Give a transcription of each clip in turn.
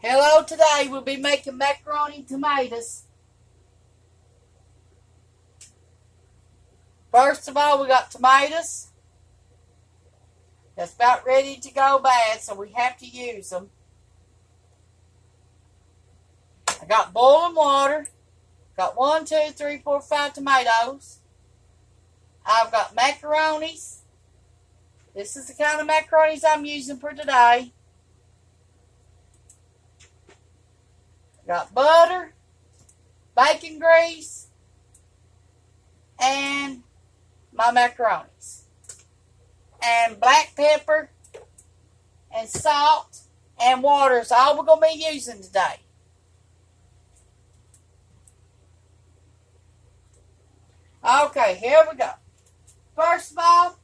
Hello, today we'll be making macaroni and tomatoes. First of all, we got tomatoes. That's about ready to go bad, so we have to use them. I got boiling water. Got 1, 2, 3, 4, 5 tomatoes. I've got macaronis. This is the kind of macaronis I'm using for today. Got butter, bacon grease, and my macaronis. And black pepper, and salt, and water is all we're going to be using today. Okay, here we go. First of all,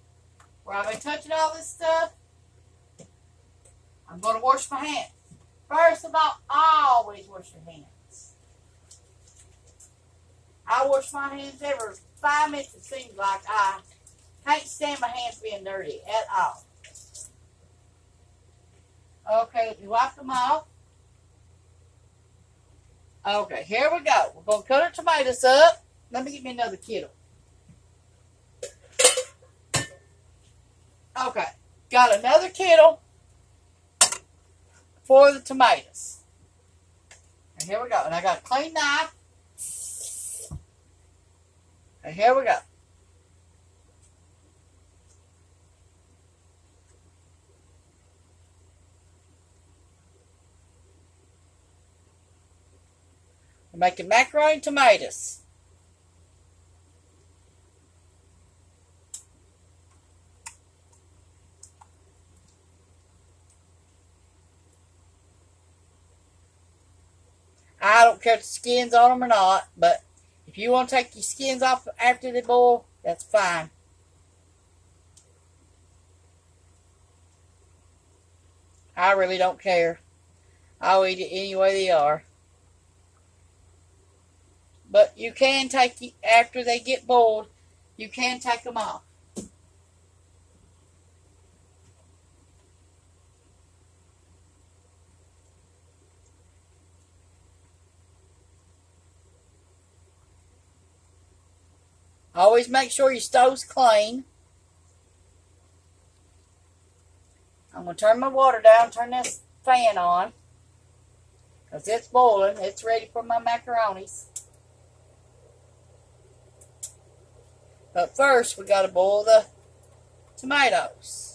where I've been touching all this stuff, I'm going to wash my hands. First of all, always wash your hands. I wash my hands every 5 minutes. It seems like I can't stand my hands being dirty at all. Okay, let me wipe them off. Okay, here we go. We're going to cut our tomatoes up. Let me get me another kettle. Okay, got another kettle for the tomatoes. And here we go. And I got a clean knife. And here we go. We're making macaroni and tomatoes. I don't care if the skin's on them or not, but if you want to take your skins off after they boil, that's fine. I really don't care. I'll eat it any way they are. But you can take, after they get boiled, you can take them off. Always make sure your stove's clean. I'm going to turn my water down, turn this fan on, because it's boiling. It's ready for my macaronis. But first, we got to boil the tomatoes.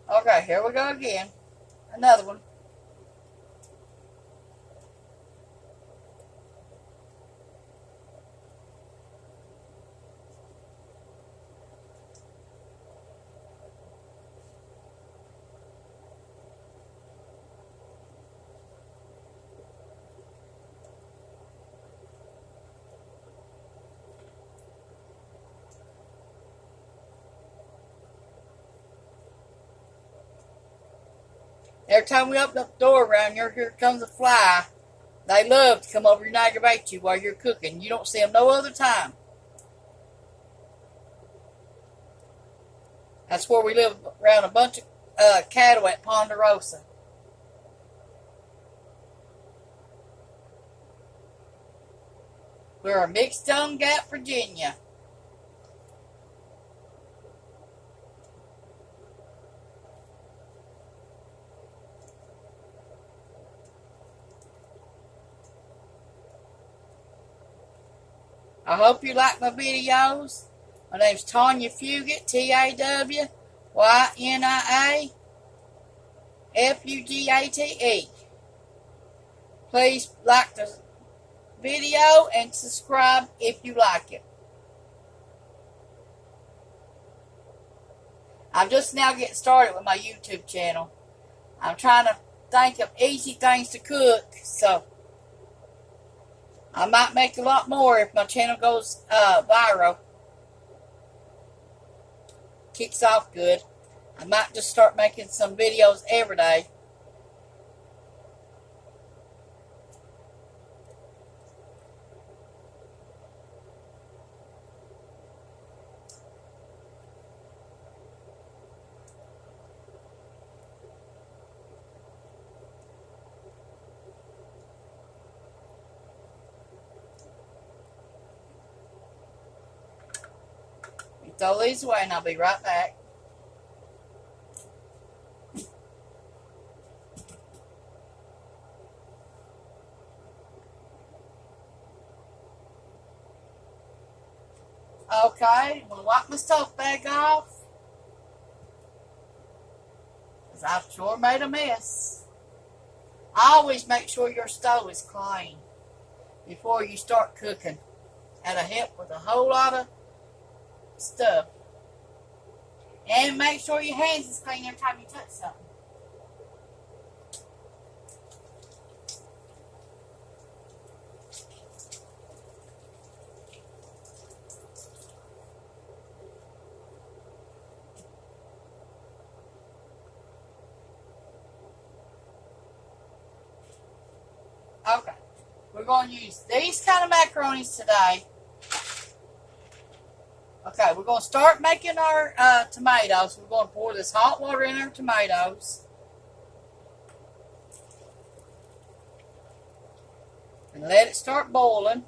Okay, here we go again. Another one. Every time we open up the door around here comes a fly. They love to come over and aggravate you while you're cooking. You don't see them no other time. That's where we live around a bunch of cattle at Ponderosa. We're in Big Stone Gap, Virginia. I hope you like my videos. My name's Tawynia Fugate, Tawynia Please like the video and subscribe if you like it. I'm just now getting started with my YouTube channel. I'm trying to think of easy things to cook, so I might make a lot more if my channel goes viral. kicks off good. I might just start making some videos every day. Throw these away and I'll be right back. Okay, I'm going to wipe my stove bag off, because I've sure made a mess. Always make sure your stove is clean before you start cooking. That'll help with a whole lot of stuff. And make sure your hands is clean every time you touch something. Okay, we're going to use these kind of macaronis today. Okay, we're going to start making our tomatoes. We're going to pour this hot water in our tomatoes. And let it start boiling.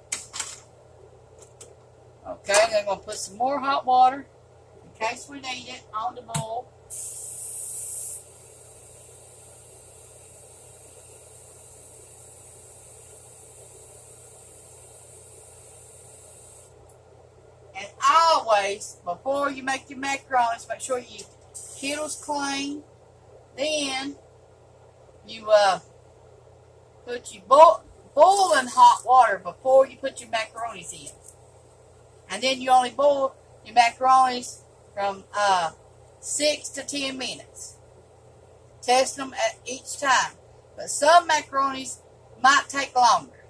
Okay, then I'm going to put some more hot water in case we need it on the boil. And always, before you make your macaronis, make sure your kettle's clean. Then you put your boiling hot water before you put your macaronis in. And then you only boil your macaronis from 6 to 10 minutes. Test them at each time. But some macaronis might take longer.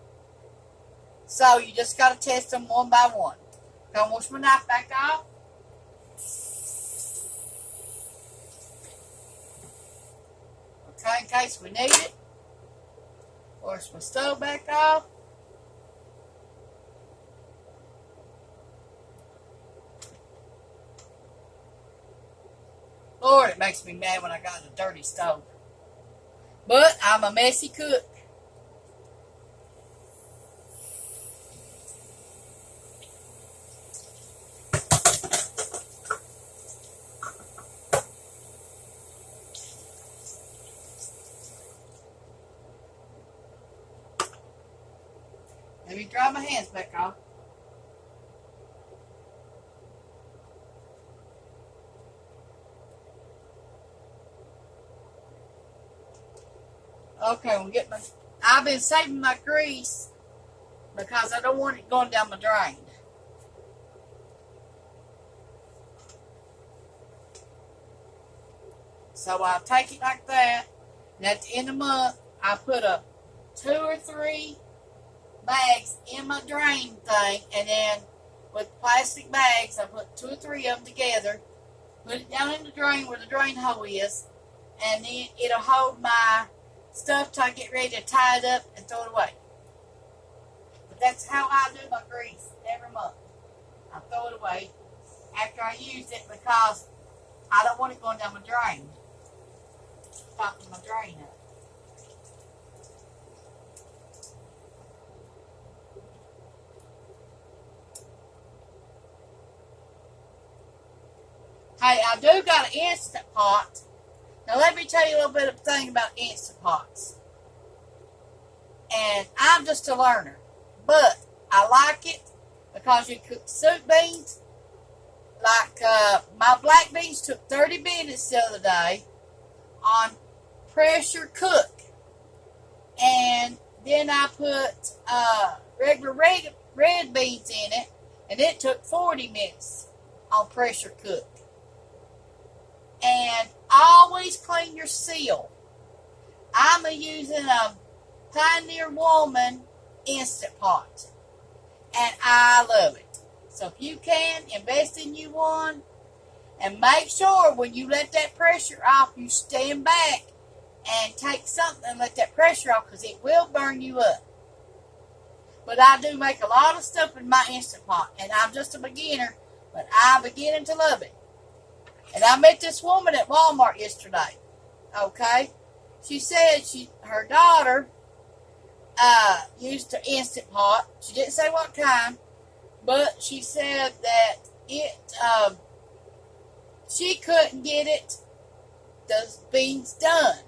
So you just got to test them one by one. Gonna wash my knife back off. Okay, in case we need it. Wash my stove back off. Lord, it makes me mad when I got a dirty stove. But I'm a messy cook. Let me dry my hands back off. Okay, we'll get my... I've been saving my grease because I don't want it going down my drain. So I'll take it like that. And at the end of the month, I put 2 or 3 bags in my drain thing, and then with plastic bags I put 2 or 3 of them together, put it down in the drain where the drain hole is, and then it'll hold my stuff till I get ready to tie it up and throw it away. But that's how I do my grease every month. I throw it away after I use it because I don't want it going down my drain, popping my drain up. Hey, I do got an Instant Pot. Now let me tell you a little bit of thing about Instant Pots. And I'm just a learner. But I like it because you cook soup beans. Like my black beans took 30 minutes the other day on pressure cook. And then I put regular red beans in it. And it took 40 minutes on pressure cook. And always clean your seal. I'm using a Pioneer Woman Instant Pot. And I love it. So if you can, invest in you one. And make sure when you let that pressure off, you stand back and take something and let that pressure off, because it will burn you up. But I do make a lot of stuff in my Instant Pot, and I'm just a beginner, but I'm beginning to love it. And I met this woman at Walmart yesterday. Okay? She said her daughter used the Instant Pot. She didn't say what kind, but she said that she couldn't get the beans done.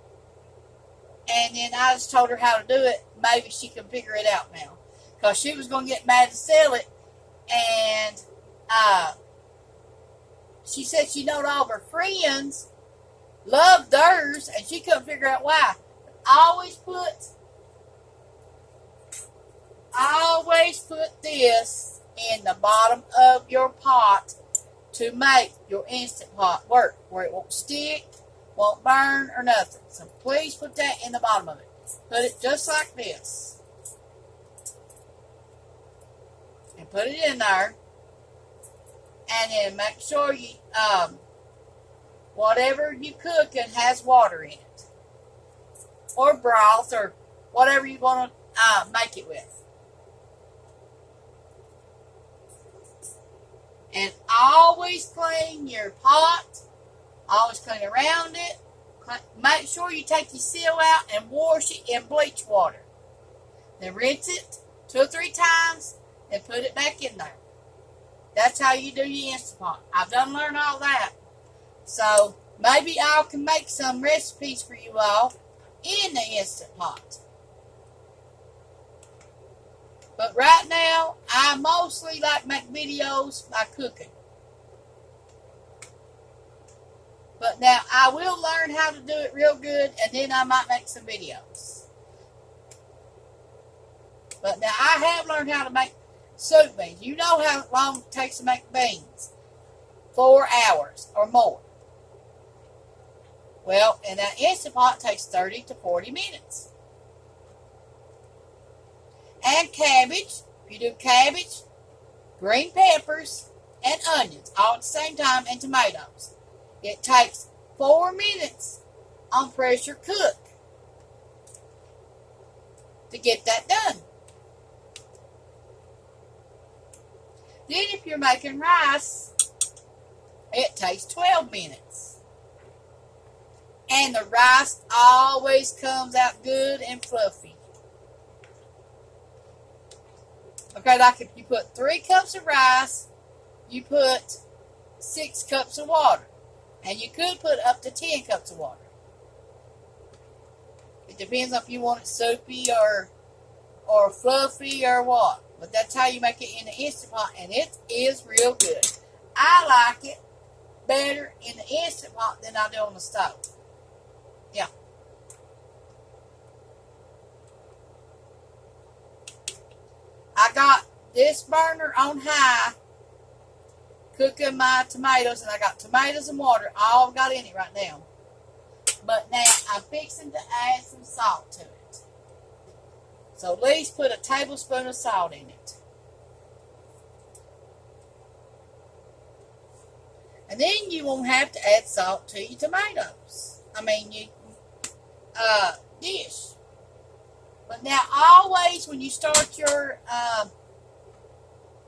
And then I just told her how to do it. Maybe she can figure it out now, because she was going to get mad to sell it. And she said she knowed all of her friends loved theirs, and she couldn't figure out why. Always put this in the bottom of your pot to make your Instant Pot work, where it won't stick, won't burn, or nothing. So please put that in the bottom of it. Put it just like this. And put it in there. And then make sure you, whatever you cooking has water in it. Or broth, or whatever you want to make it with. And always clean your pot. Always clean around it. Make sure you take your seal out and wash it in bleach water. Then rinse it 2 or 3 times and put it back in there. That's how you do your Instant Pot. I've done learned all that. So maybe I can make some recipes for you all in the Instant Pot. But right now, I mostly like to make videos by cooking. But now, I will learn how to do it real good, and then I might make some videos. But now, I have learned how to make soup beans. You know how long it takes to make beans. 4 hours or more. Well, in that Instant Pot, it takes 30 to 40 minutes. And cabbage, if you do cabbage, green peppers, and onions all at the same time, and tomatoes. It takes 4 minutes on pressure cook to get that done. Then if you're making rice, it takes 12 minutes. And the rice always comes out good and fluffy. Okay, like if you put 3 cups of rice, you put 6 cups of water. And you could put up to 10 cups of water. It depends on if you want it soupy or fluffy or what. But that's how you make it in the Instant Pot, and it is real good. I like it better in the Instant Pot than I do on the stove. Yeah. I got this burner on high, cooking my tomatoes, and I got tomatoes and water all got in it right now. But now I'm fixing to add some salt to it. So at least put a tablespoon of salt in it. And then you won't have to add salt to your tomatoes. your dish. But now always when you start your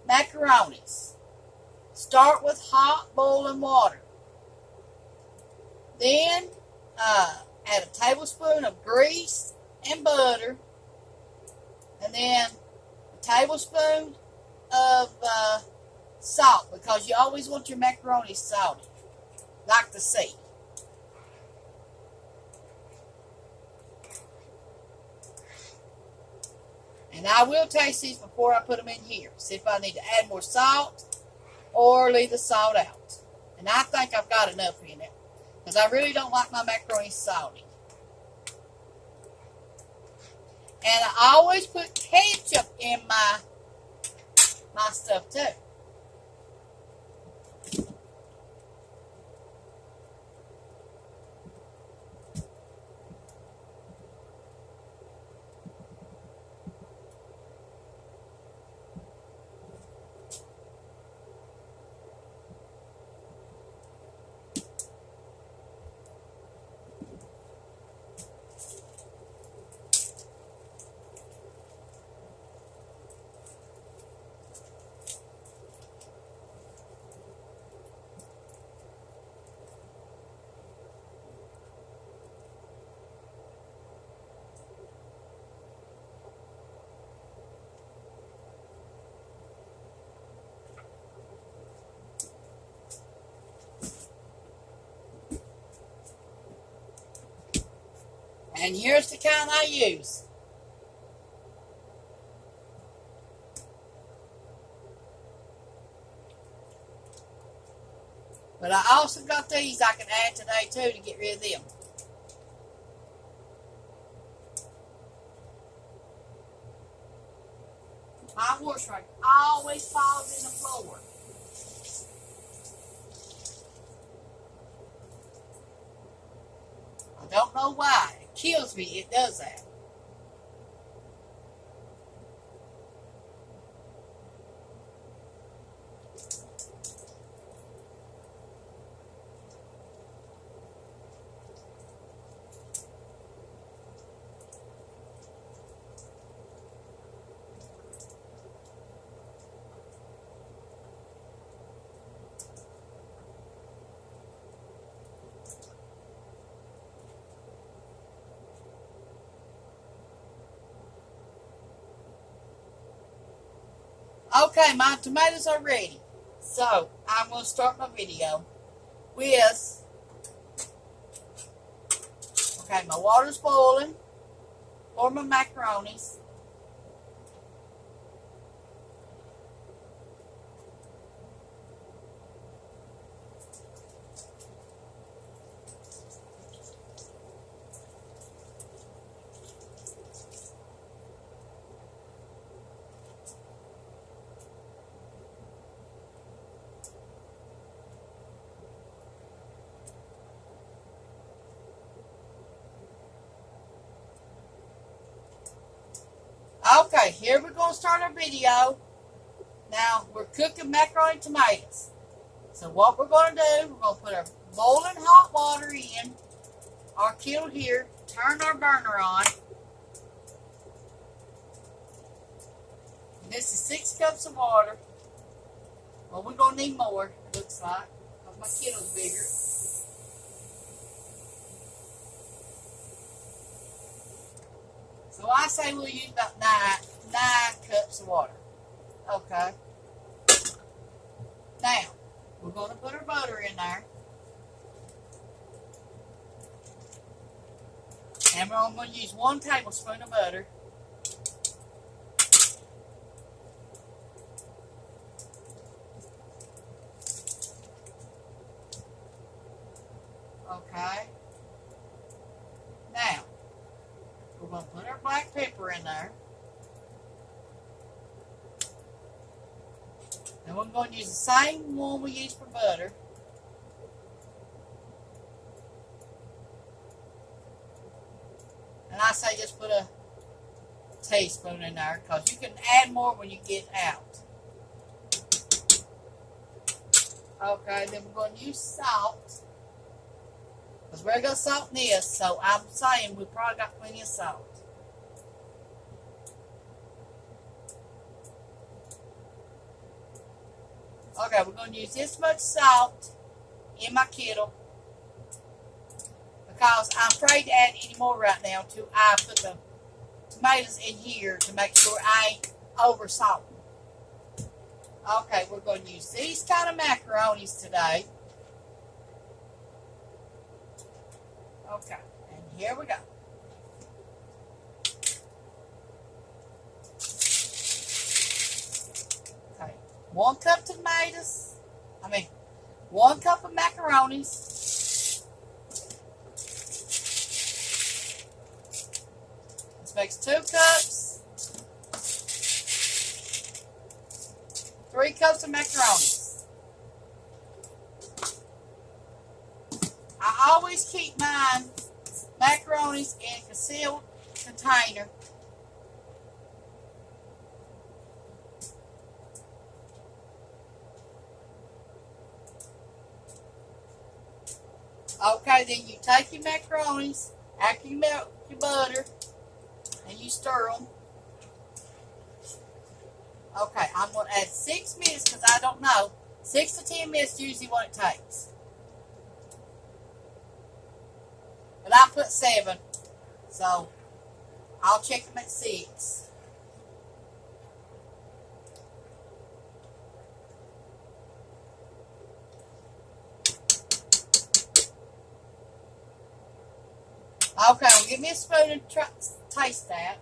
macaronis, start with hot boiling water. Then add a tablespoon of grease and butter. And then a tablespoon of salt, because you always want your macaroni salty, like the sea. And I will taste these before I put them in here. See if I need to add more salt or leave the salt out. And I think I've got enough in it, because I really don't like my macaroni salty. And I always put ketchup in my stuff too. And here's the kind I use. But I also got these I can add today too to get rid of them. My horse rake always falls in the floor. I don't know why. It kills me. It does that. Okay, my tomatoes are ready. So, I'm going to start my video with, okay, my water's boiling for my macaronis. Okay, here we're going to start our video. Now, we're cooking macaroni and tomatoes. So what we're going to do, we're going to put our boiling hot water in our kettle here, turn our burner on. And this is 6 cups of water. Well, we're going to need more, it looks like, because my kettle's bigger. So I say we'll use about 9 cups of water. Okay. Now, we're going to put our butter in there. And we're going to use 1 tablespoon of butter. Okay. Now, we're going to put our black pepper in there. And we're going to use the same one we used for butter. And I say just put a teaspoon in there because you can add more when you get out. Okay, then we're going to use salt. Because we're going to salt this, so I'm saying we probably got plenty of salt. Okay, we're going to use this much salt in my kettle because I'm afraid to add any more right now until I put the tomatoes in here to make sure I ain't over salting. Okay, we're going to use these kind of macaronis today. Okay, and here we go. Okay, 1 cup tomatoes. 1 cup of macaronis. This makes 2 cups. 3 cups of macaronis. I always keep mine macaronis in a concealed container. Okay, then you take your macaronis after you melt your butter and you stir them. Okay, I'm going to add 6 minutes because I don't know. 6 to 10 minutes is usually what it takes. But I put 7, so I'll check them at 6. Okay, well, give me a spoon and taste that.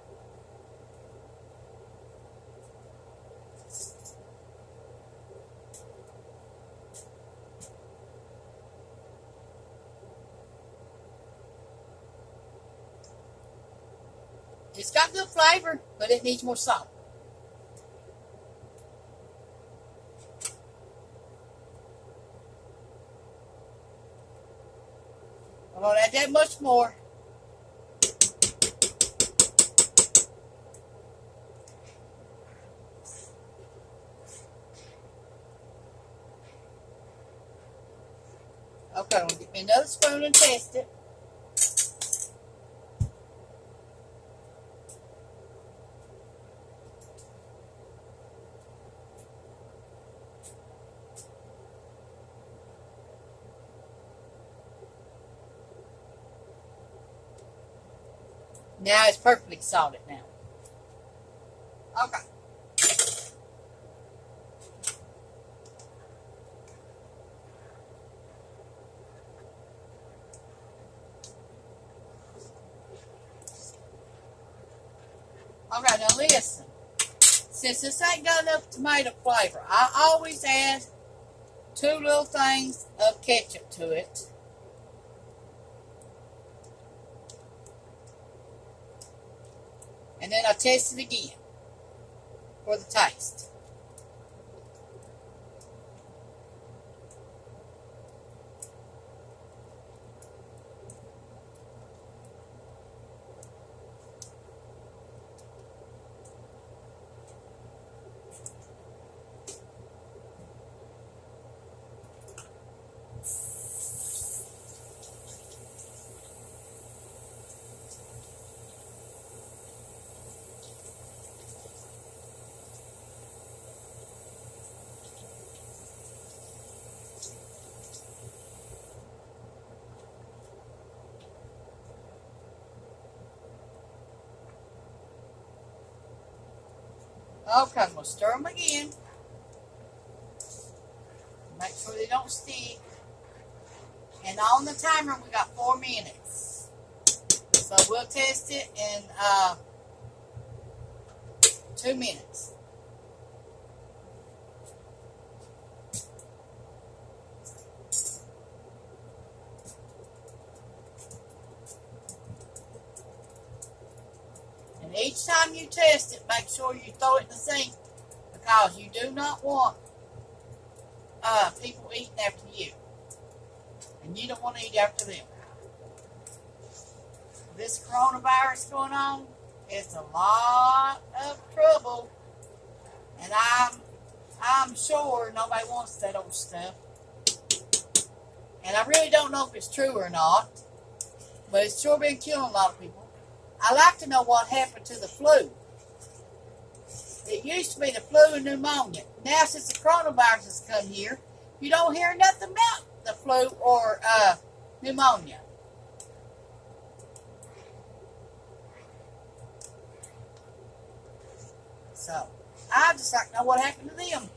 It's got good flavor, but it needs more salt. I won't add that much more. Okay, I'm going to get me another spoon and test it. Now it's perfectly salted now. Okay. Okay, now listen. Since this ain't got enough tomato flavor, I always add 2 little things of ketchup to it. And then I test it again for the taste. Okay, I'm going to stir them again. Make sure they don't stick. And on the timer, we got 4 minutes. So we'll test it in 2 minutes. And each time you test it, make sure you throw it in the sink, because you do not want people eating after you. And you don't want to eat after them. This coronavirus going on, it's a lot of trouble. And I'm sure nobody wants that old stuff. And I really don't know if it's true or not, but it's sure been killing a lot of people. I like to know what happened to the flu. It used to be the flu and pneumonia. Now, since the coronavirus has come here, you don't hear nothing about the flu or pneumonia. So, I just like to know what happened to them.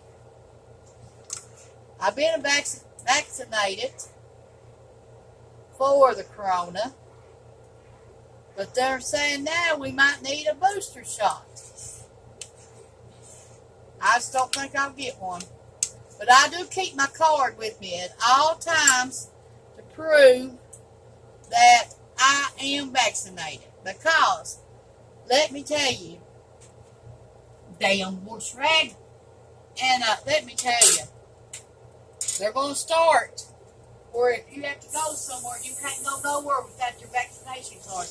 I've been vaccinated for the corona, but they're saying now we might need a booster shot. I just don't think I'll get one. But I do keep my card with me at all times to prove that I am vaccinated. Because, let me tell you, damn bush rag, and let me tell you, they're going to start where if you have to go somewhere, you can't go nowhere without your vaccination card.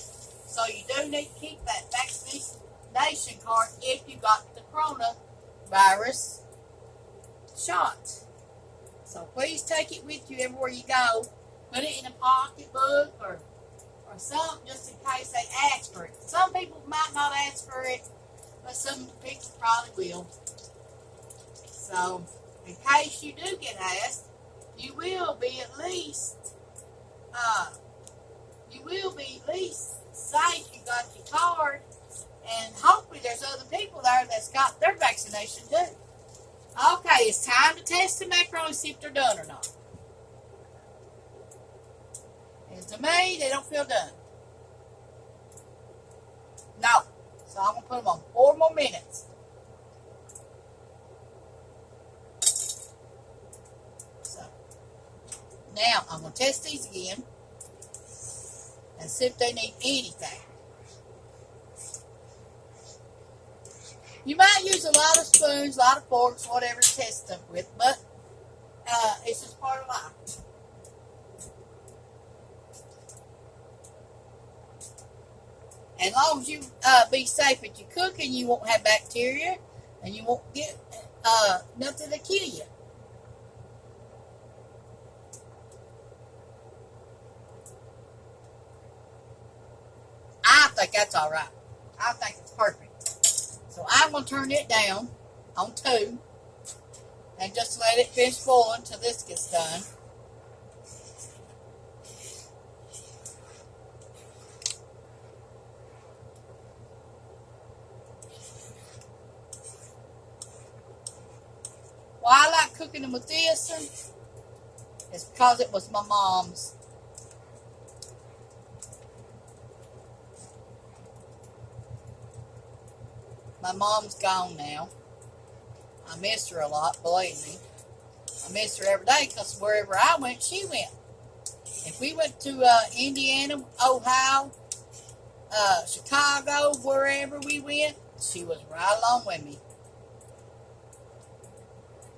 So you do need to keep that vaccination card if you got the coronavirus shot. So please take it with you everywhere you go. Put it in a pocketbook or something just in case they ask for it. Some people might not ask for it, but some people probably will. So in case you do get asked, you will be at least safe. You got your card, and hopefully there's other people there that's got their vaccination too. Okay, it's time to test the macaroni, see if they're done or not. And to me, they don't feel done. No. So I'm going to put them on 4 more minutes. So now I'm going to test these again and see if they need anything. You might use a lot of spoons, a lot of forks, whatever to test them with, but it's just part of life. As long as you be safe at your cooking, you won't have bacteria and you won't get nothing to kill you. I think that's all right. I think it's perfect. So I'm going to turn it down on 2 and just let it finish boiling until this gets done. Why I like cooking them with this one is because it was my mom's. My mom's gone now. I miss her a lot, believe me. I miss her every day because wherever I went, she went. If we went to Indiana, Ohio, Chicago, wherever we went, she was right along with me.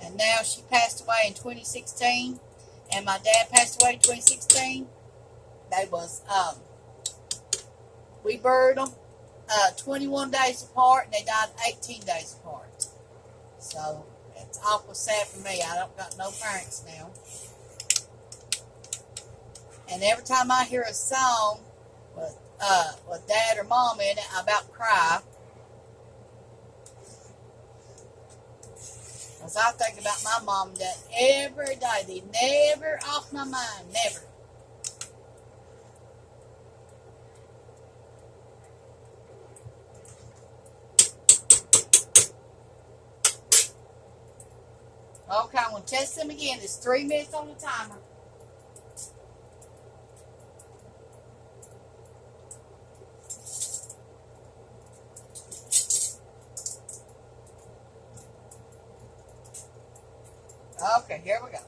And now she passed away in 2016, and my dad passed away in 2016. They was, we buried them 21 days apart, and they died 18 days apart. So it's awful sad for me. I don't got no parents now. And every time I hear a song with dad or mom in it, I about cry. Because I think about my mom and dad every day. They never off my mind. Never. Okay, I'm going to test them again. It's 3 minutes on the timer. Okay, here we go.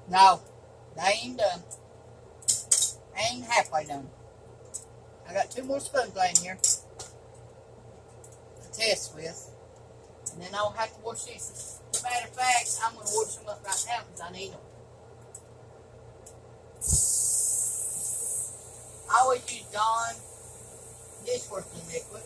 No, they ain't done. Ain't halfway done. I got 2 more spoons laying here to test with. And then I'll have to wash these. As a matter of fact, I'm going to wash them up right now because I need them. I always use Dawn dishwashing liquid.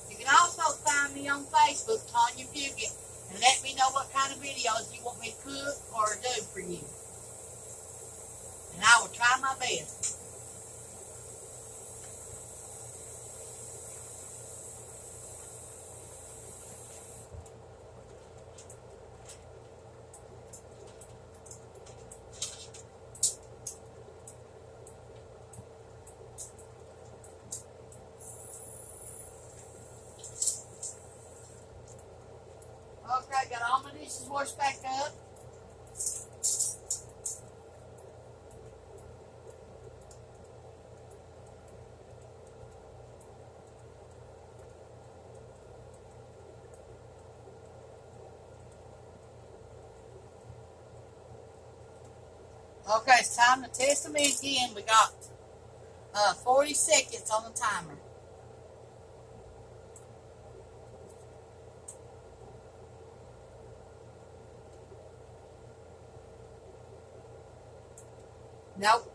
You can also find me on Facebook, Tawynia Fugate, and let me know what kind of videos you want me to cook or do for you. And I will try my best. Okay, got all my dishes washed back up. Okay, it's time to test them again. We got 40 seconds on the timer. Nope.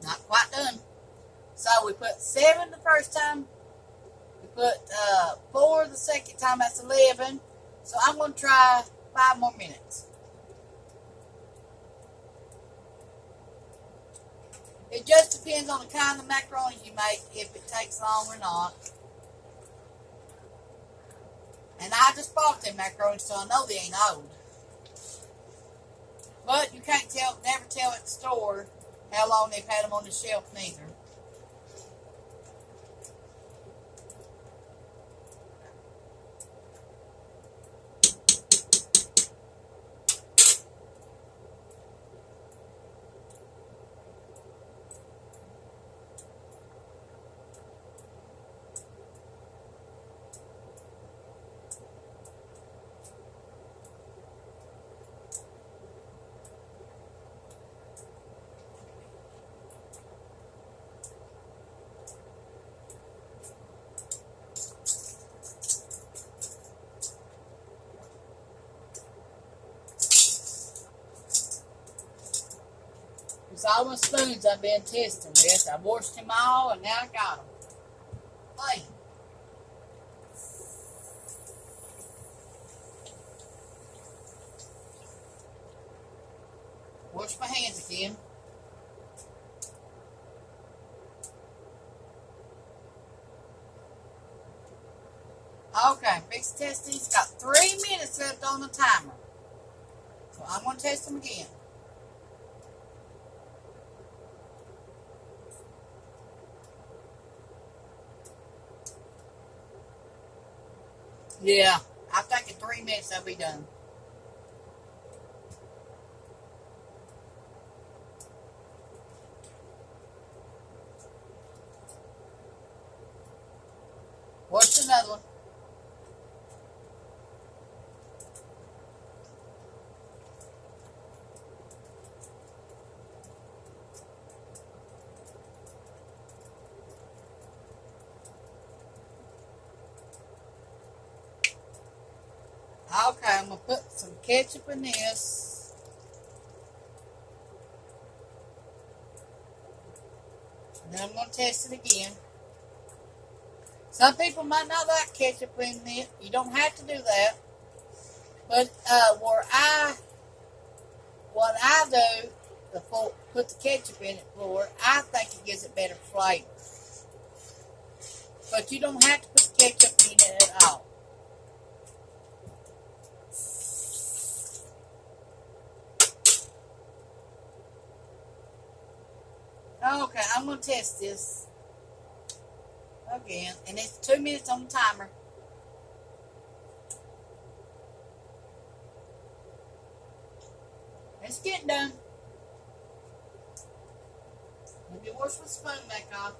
Not quite done. So we put 7 the first time. We put 4 the second time. That's 11. So I'm going to try 5 more minutes. It just depends on the kind of macaroni you make, if it takes long or not. And I just bought them macaroni, so I know they ain't old. But you can't never tell at the store how long they've had them on the shelf neither. It's all my spoons I've been testing with. I washed them all and now I got them. Hey. Wash my hands again. Okay, fix test these. Got 3 minutes left on the timer. So I'm going to test them again. Yeah, I think in 3 minutes they'll be done. What's another one? Okay, I'm going to put some ketchup in this. And then I'm going to test it again. Some people might not like ketchup in it. You don't have to do that. But what I do, put the ketchup in it for, I think it gives it better flavor. But you don't have to put ketchup in it at all. Okay, I'm going to test this again. And it's 2 minutes on the timer. It's getting done. Let me wash my spoon back off.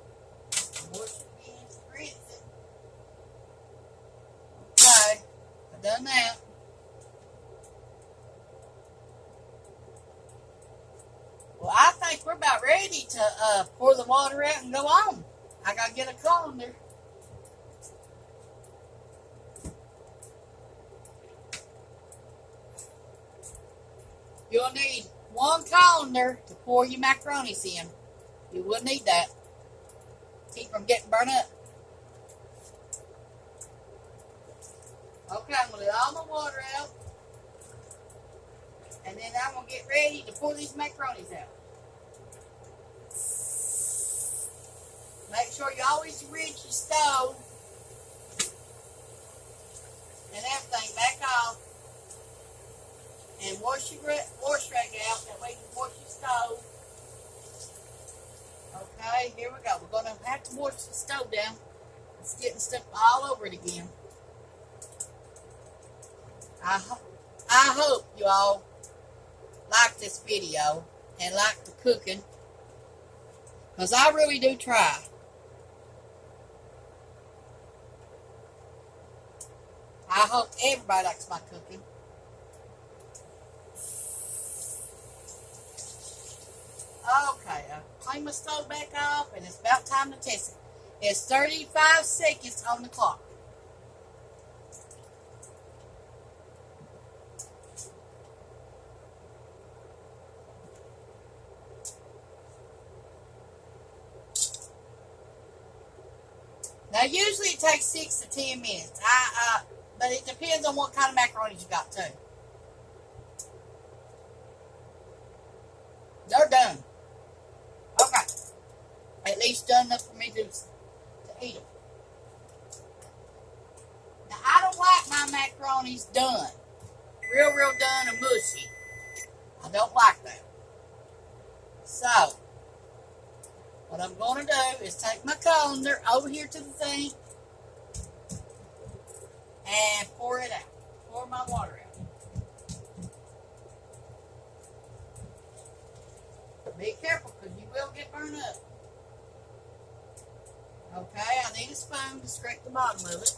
Wash it again. Rinse it. Okay, I've done that. Well, I think we're about ready to pour the water out and go on. I got to get a colander. You'll need 1 colander to pour your macaronis in. You will need that. Keep from getting burnt up. Okay, I'm going to let all my water out. And then I'm going to get ready to pour these macaronis out. Make sure you always rinse your stove and everything back off. And wash your wash rag out. That way you can wash your stove. Okay, here we go. We're going to have to wash the stove down. It's getting stuff all over it again. I hope you all like this video and like the cooking, because I really do try. I hope everybody likes my cooking. Okay, I clean my stove back off, and it's about time to test it. It's 35 seconds on the clock. Now, usually it takes 6 to 10 minutes. But it depends on what kind of macaroni you got, too. They're done. Okay. At least done enough for me to eat them. Now, I don't like my macaronis done. Real done and mushy. I don't like that. So, what I'm going to do is take my colander over here to the thing and pour it out. Pour my water out. Be careful because you will get burned up. Okay, I need a spoon to scrape the bottom of it.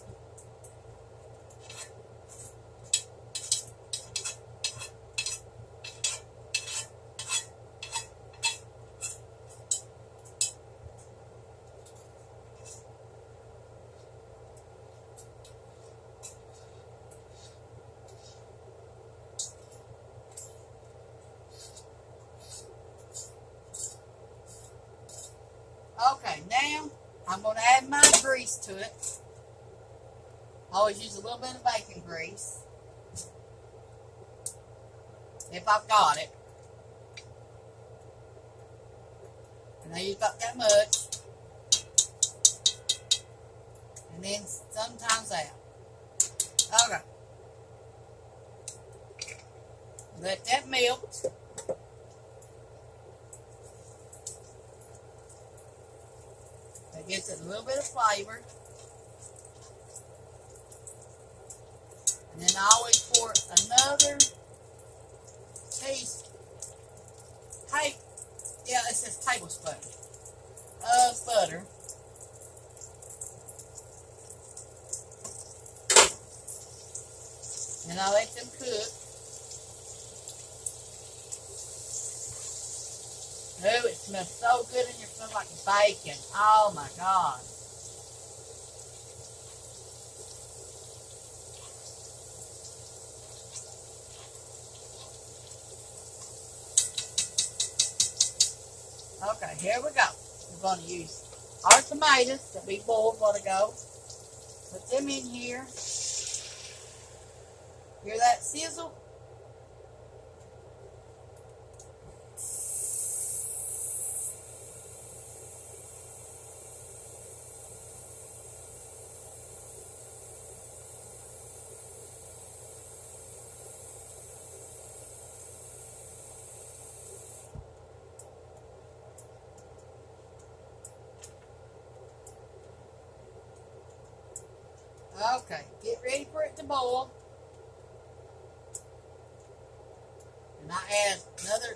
Okay, now I'm going to add my grease to it. I always use a little bit of bacon grease, if I've got it. And I use about that much. And then sometimes that. Okay. Let that melt. That gives it a little bit of flavor. And then I always pour another teaspoon. Yeah, it says tablespoon of butter. And I let them cook. Oh, it smells so good in here. It smells like bacon. Oh my God. Okay, here we go. We're going to use our tomatoes that we boiled a while ago. Put them in here. Hear that sizzle? Okay, get ready for it to boil. And I add another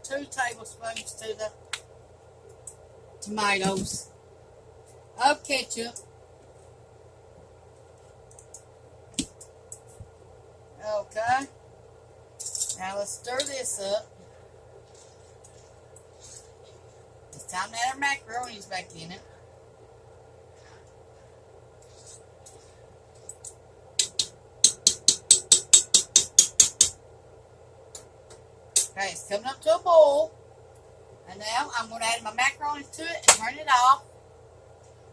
2 tablespoons to the tomatoes of ketchup. Okay. Now let's stir this up. It's time to add our macaronis back in it. Okay, it's coming up to a boil. And now I'm going to add my macaroni to it and turn it off.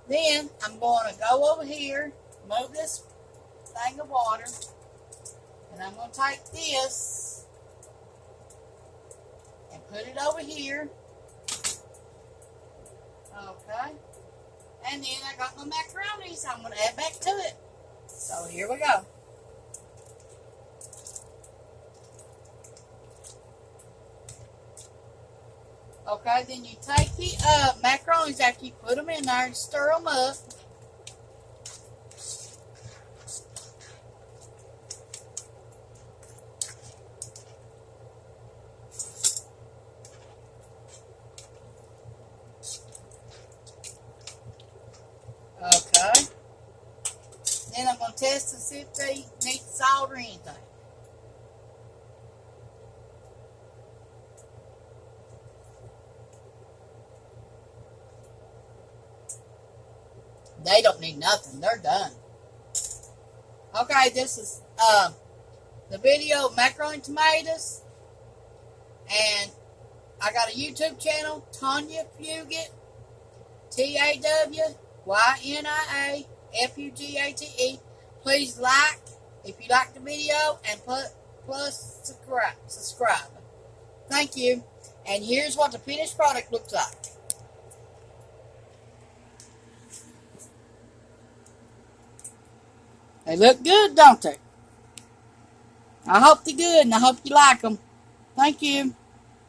Then I'm going to go over here, move this thing of water, and I'm going to take this and put it over here. Okay. And then I got my macaronis I'm going to add back to it. So here we go. Okay, then you take the macaronis after you put them in there and stir them up. Okay. Then I'm going to test to see if they need salt or anything. They don't need nothing. They're done. Okay, this is the video of macaroni tomatoes. And I got a YouTube channel, Tawynia Fugate, TAWYNIA Please like if you like the video and plus subscribe. Thank you. And here's what the finished product looks like. They look good, don't they? I hope they're good and I hope you like them. Thank you.